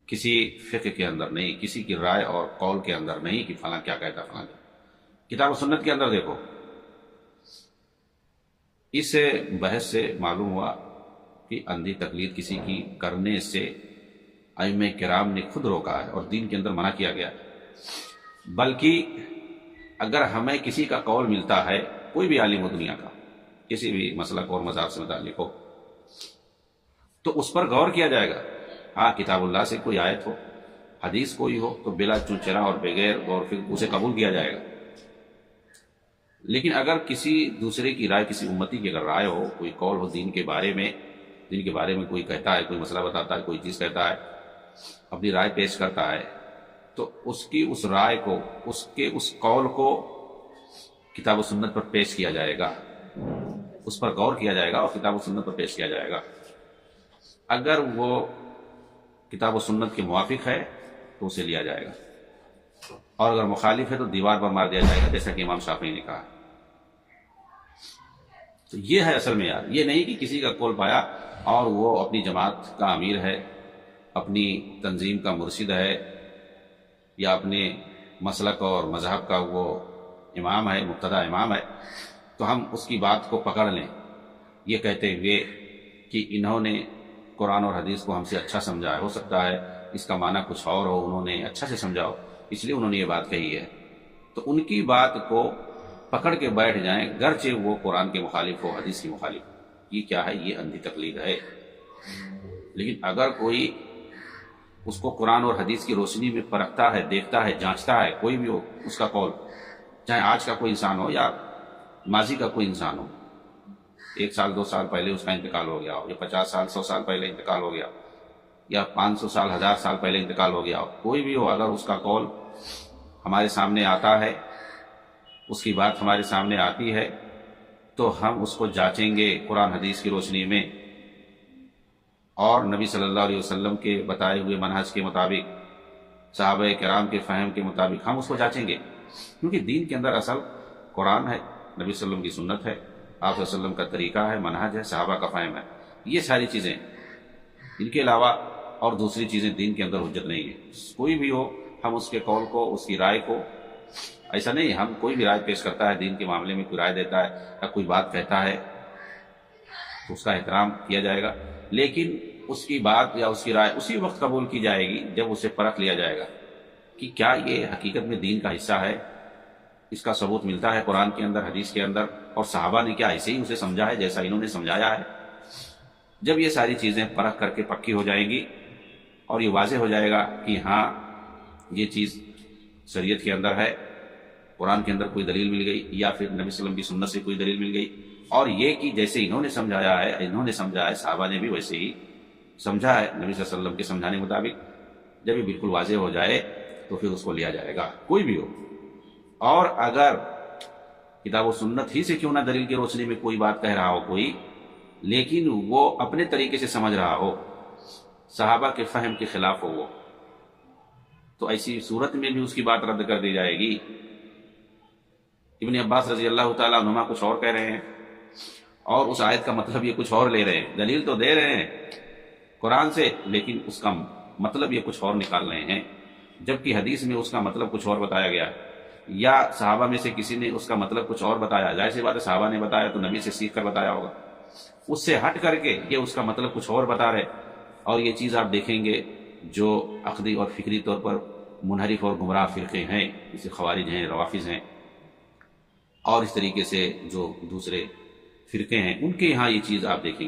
کسی فقہ کے اندر نہیں، کسی کی رائے اور قول کے اندر نہیں کہ فلاں کیا کہتا فلاں کیا۔ کتاب و سنت کے اندر دیکھو، اس بحث سے معلوم ہوا کہ اندھی تقلید کسی کی کرنے سے ائمہ کرام نے خود روکا ہے اور دین کے اندر منع کیا گیا ہے۔ بلکہ اگر ہمیں کسی کا قول ملتا ہے، کوئی بھی عالم ہو دنیا کا، کسی بھی مسلک اور مذہب سے متعلق ہو، تو اس پر غور کیا جائے گا۔ ہاں، کتاب اللہ سے کوئی آیت ہو، حدیث کوئی ہو، تو بلا چونچرا اور بغیر غور فکر اسے قبول کیا جائے گا۔ لیکن اگر کسی دوسرے کی رائے، کسی امتی کی اگر رائے ہو، کوئی قول ہو دین کے بارے میں کوئی کہتا ہے، کوئی مسئلہ بتاتا ہے، کوئی چیز کہتا ہے، اپنی رائے پیش کرتا ہے، تو اس کی اس رائے کو، اس کے اس قول کو کتاب و سنت پر پیش کیا جائے گا، اس پر غور کیا جائے گا اور کتاب و سنت پر پیش کیا جائے گا۔ اگر وہ کتاب و سنت کے موافق ہے تو اسے لیا جائے گا، اور اگر مخالف ہے تو دیوار پر مار دیا جائے گا، جیسا کہ امام شافعی نے کہا۔ تو یہ ہے اصل معیار، یہ نہیں کہ کسی کا قول پایا اور وہ اپنی جماعت کا امیر ہے، اپنی تنظیم کا مرشد ہے، یا اپنے مسلک اور مذہب کا وہ امام ہے، مقتدی امام ہے، تو ہم اس کی بات کو پکڑ لیں، یہ کہتے ہوئے کہ انہوں نے قرآن اور حدیث کو ہم سے اچھا سمجھا ہے، ہو سکتا ہے اس کا معنی کچھ اور ہو، انہوں نے اچھا سے سمجھا ہو، اس لیے انہوں نے یہ بات کہی ہے، تو ان کی بات کو پکڑ کے بیٹھ جائیں، گرچہ وہ قرآن کے مخالف ہو، حدیث کے مخالف ہو۔ یہ کیا ہے؟ یہ اندھی تقلید ہے۔ لیکن اگر کوئی اس کو قرآن اور حدیث کی روشنی میں پرکھتا ہے، دیکھتا ہے، جانچتا ہے، کوئی بھی ہو اس کا قول، چاہے آج کا کوئی انسان ہو یا ماضی کا کوئی انسان ہو، 1 سال 2 سال پہلے اس کا انتقال ہو گیا ہو، یا 50 سال 100 سال پہلے انتقال ہو گیا، یا 500 سال 1000 سال پہلے انتقال ہو گیا ہو، کوئی بھی ہو، اگر اس کا قول ہمارے سامنے آتا ہے، اس کی بات ہمارے سامنے آتی ہے، تو ہم اس کو جانچیں گے قرآن حدیث کی روشنی میں، اور نبی صلی اللہ علیہ وسلم کے بتائے ہوئے منہج کے مطابق، صحابہ کرام کے فہم کے مطابق ہم اس کو جانچیں گے، کیونکہ دین کے اندر اصل قرآن ہے، نبی صلی اللہ علیہ وسلم کی سنت ہے، آپ صلی اللہ علیہ وسلم کا طریقہ ہے، منہج ہے، صحابہ کا فہم ہے، یہ ساری چیزیں، ان کے علاوہ اور دوسری چیزیں دین کے اندر حجت نہیں ہے۔ کوئی بھی ہو، ہم اس کے قول کو، اس کی رائے کو، ایسا نہیں ہم کوئی بھی رائے پیش کرتا ہے دین کے معاملے میں، کوئی رائے دیتا ہے یا کوئی بات کہتا ہے تو اس کا احترام کیا جائے گا، لیکن اس کی بات یا اس کی رائے اسی وقت قبول کی جائے گی جب اسے پرکھ لیا جائے گا کہ کیا یہ حقیقت میں دین کا حصہ ہے، اس کا ثبوت ملتا ہے قرآن کے اندر، حدیث کے اندر، اور صحابہ نے کیا ایسے ہی اسے سمجھا ہے جیسا انہوں نے سمجھایا ہے۔ جب یہ ساری چیزیں پرکھ کر کے پکی ہو جائیں گی اور یہ واضح ہو جائے گا کہ ہاں یہ چیز شریعت کے اندر ہے، قرآن کے اندر کوئی دلیل مل گئی یا پھر نبی صلی اللہ علیہ وسلم کی سنت سے کوئی دلیل مل گئی، اور یہ کہ جیسے انہوں نے سمجھایا ہے، صحابہ نے بھی ویسے ہی سمجھا ہے نبی صلی اللہ علیہ وسلم کے سمجھانے کے مطابق، جب یہ بالکل واضح ہو جائے تو پھر اس کو لیا جائے گا، کوئی بھی ہو۔ اور اگر کتاب و سنت ہی سے کیوں نہ دلیل کی روشنی میں کوئی بات کہہ رہا ہو کوئی، لیکن وہ اپنے طریقے سے سمجھ رہا ہو، صحابہ کے فہم کے خلاف ہو وہ، تو ایسی صورت میں بھی اس کی بات رد کر دی جائے گی۔ ابن عباس رضی اللہ تعالیٰ عنہما کچھ اور کہہ رہے ہیں اور اس آیت کا مطلب یہ کچھ اور لے رہے ہیں، دلیل تو دے رہے ہیں قرآن سے، لیکن اس کا مطلب یہ کچھ اور نکال رہے ہیں، جبکہ حدیث میں اس کا مطلب کچھ اور بتایا گیا ہے، یا صحابہ میں سے کسی نے اس کا مطلب کچھ اور بتایا، ظاہر سی بات ہے صحابہ نے بتایا تو نبی سے سیکھ کر بتایا ہوگا، اس سے ہٹ کر کے یہ اس کا مطلب کچھ اور بتا رہے، اور یہ چیز آپ دیکھیں گے جو عقدی اور فکری طور پر منحرف اور گمراہ فرقے ہیں، جیسے خوارج ہیں، روافض ہیں، اور اس طریقے سے جو دوسرے فرقے ہیں، ان کے یہاں یہ چیز آپ دیکھیں گے۔